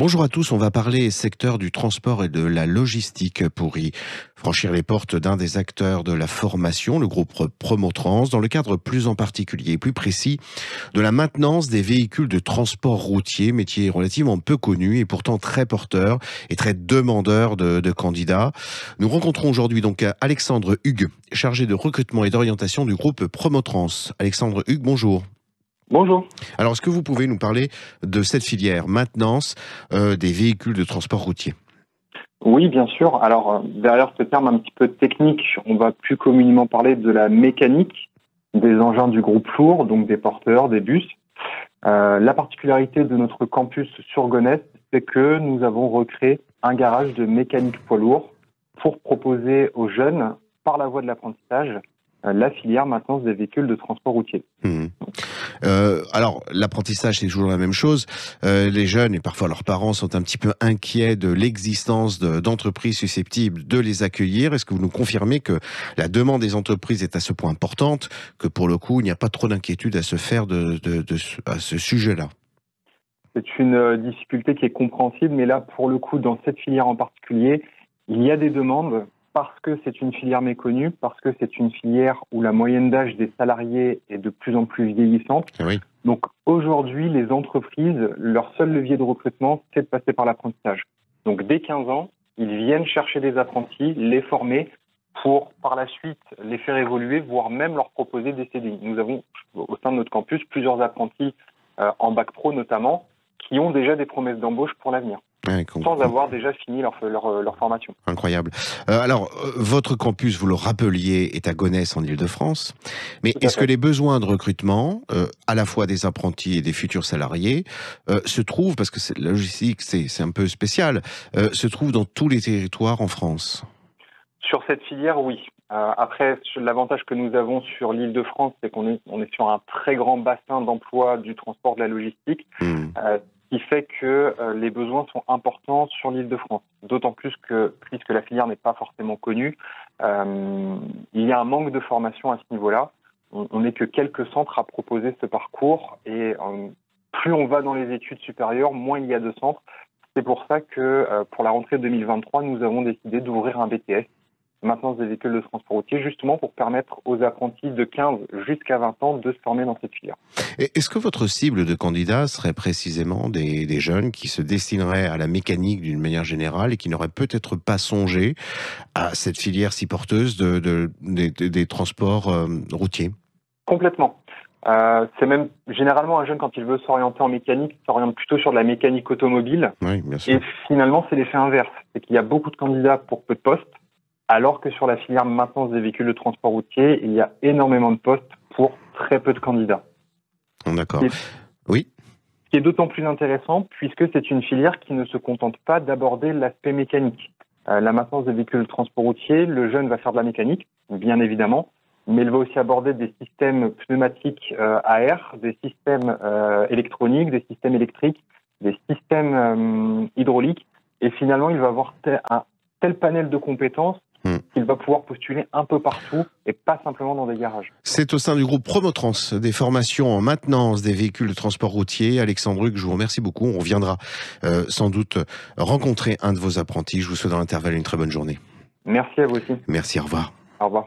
Bonjour à tous, on va parler secteur du transport et de la logistique pour y franchir les portes d'un des acteurs de la formation, le groupe Promotrans, dans le cadre plus en particulier et plus précis de la maintenance des véhicules de transport routier, métier relativement peu connu et pourtant très porteur et très demandeur de candidats. Nous rencontrons aujourd'hui donc Alexandre Hugues, chargé de recrutement et d'orientation du groupe Promotrans. Alexandre Hugues, bonjour. Bonjour. Alors, est-ce que vous pouvez nous parler de cette filière maintenance des véhicules de transport routier? Oui, bien sûr. Alors, derrière ce terme un petit peu technique, on va plus communément parler de la mécanique des engins du groupe lourd, donc des porteurs, des bus. La particularité de notre campus sur Gonesse, c'est que nous avons recréé un garage de mécanique poids lourd pour proposer aux jeunes, par la voie de l'apprentissage, la filière maintenance des véhicules de transport routier. Mmh. Alors, l'apprentissage, c'est toujours la même chose. Les jeunes et parfois leurs parents sont un petit peu inquiets de l'existence d'entreprises susceptibles de les accueillir. Est-ce que vous nous confirmez que la demande des entreprises est à ce point importante que pour le coup, il n'y a pas trop d'inquiétude à se faire à ce sujet-là? C'est une difficulté qui est compréhensible, mais là, pour le coup, dans cette filière en particulier, il y a des demandes parce que c'est une filière méconnue, parce que c'est une filière où la moyenne d'âge des salariés est de plus en plus vieillissante. Ah oui. Donc aujourd'hui, les entreprises, leur seul levier de recrutement, c'est de passer par l'apprentissage. Donc dès 15 ans, ils viennent chercher des apprentis, les former pour par la suite les faire évoluer, voire même leur proposer des CDI. Nous avons au sein de notre campus plusieurs apprentis en bac pro notamment, qui ont déjà des promesses d'embauche pour l'avenir, Ouais, sans avoir déjà fini leur formation. incroyable. Votre campus, vous le rappeliez, est à Gonesse en Île-de-France. Mais Tout à est-ce que fait. les besoins de recrutement, à la fois des apprentis et des futurs salariés, se trouvent, parce que la logistique, c'est un peu spécial, se trouvent dans tous les territoires en France? Sur cette filière, oui. Après, l'avantage que nous avons sur l'Île-de-France, c'est on est sur un très grand bassin d'emploi du transport de la logistique, Hmm. ce qui fait que les besoins sont importants sur l'Île-de-France. D'autant plus que, puisque la filière n'est pas forcément connue, il y a un manque de formation à ce niveau-là. On n'est que quelques centres à proposer ce parcours et plus on va dans les études supérieures, moins il y a de centres. C'est pour ça que pour la rentrée 2023, nous avons décidé d'ouvrir un BTS, maintenance des véhicules de transport routier, justement pour permettre aux apprentis de 15 jusqu'à 20 ans de se former dans cette filière. Et est-ce que votre cible de candidats serait précisément des jeunes qui se destineraient à la mécanique d'une manière générale et qui n'auraient peut-être pas songé à cette filière si porteuse des transports routiers? Complètement. C'est même généralement un jeune, quand il veut s'orienter en mécanique, s'oriente plutôt sur de la mécanique automobile. Oui, bien sûr. Et finalement, c'est l'effet inverse. C'est qu'il y a beaucoup de candidats pour peu de postes, alors que sur la filière maintenance des véhicules de transport routier, il y a énormément de postes pour très peu de candidats. D'accord. Et Oui. ce qui est d'autant plus intéressant puisque c'est une filière qui ne se contente pas d'aborder l'aspect mécanique. La maintenance des véhicules de transport routier, le jeune va faire de la mécanique, bien évidemment, mais il va aussi aborder des systèmes pneumatiques à air, des systèmes électroniques, des systèmes électriques, des systèmes hydrauliques, et finalement il va avoir un tel panel de compétences Hmm. qu'il va pouvoir postuler un peu partout et pas simplement dans des garages. C'est au sein du groupe Promotrans, des formations en maintenance des véhicules de transport routier. Alexandre Hugues, je vous remercie beaucoup. On reviendra sans doute rencontrer un de vos apprentis. Je vous souhaite dans l'intervalle une très bonne journée. Merci à vous aussi. Merci, au revoir. Au revoir.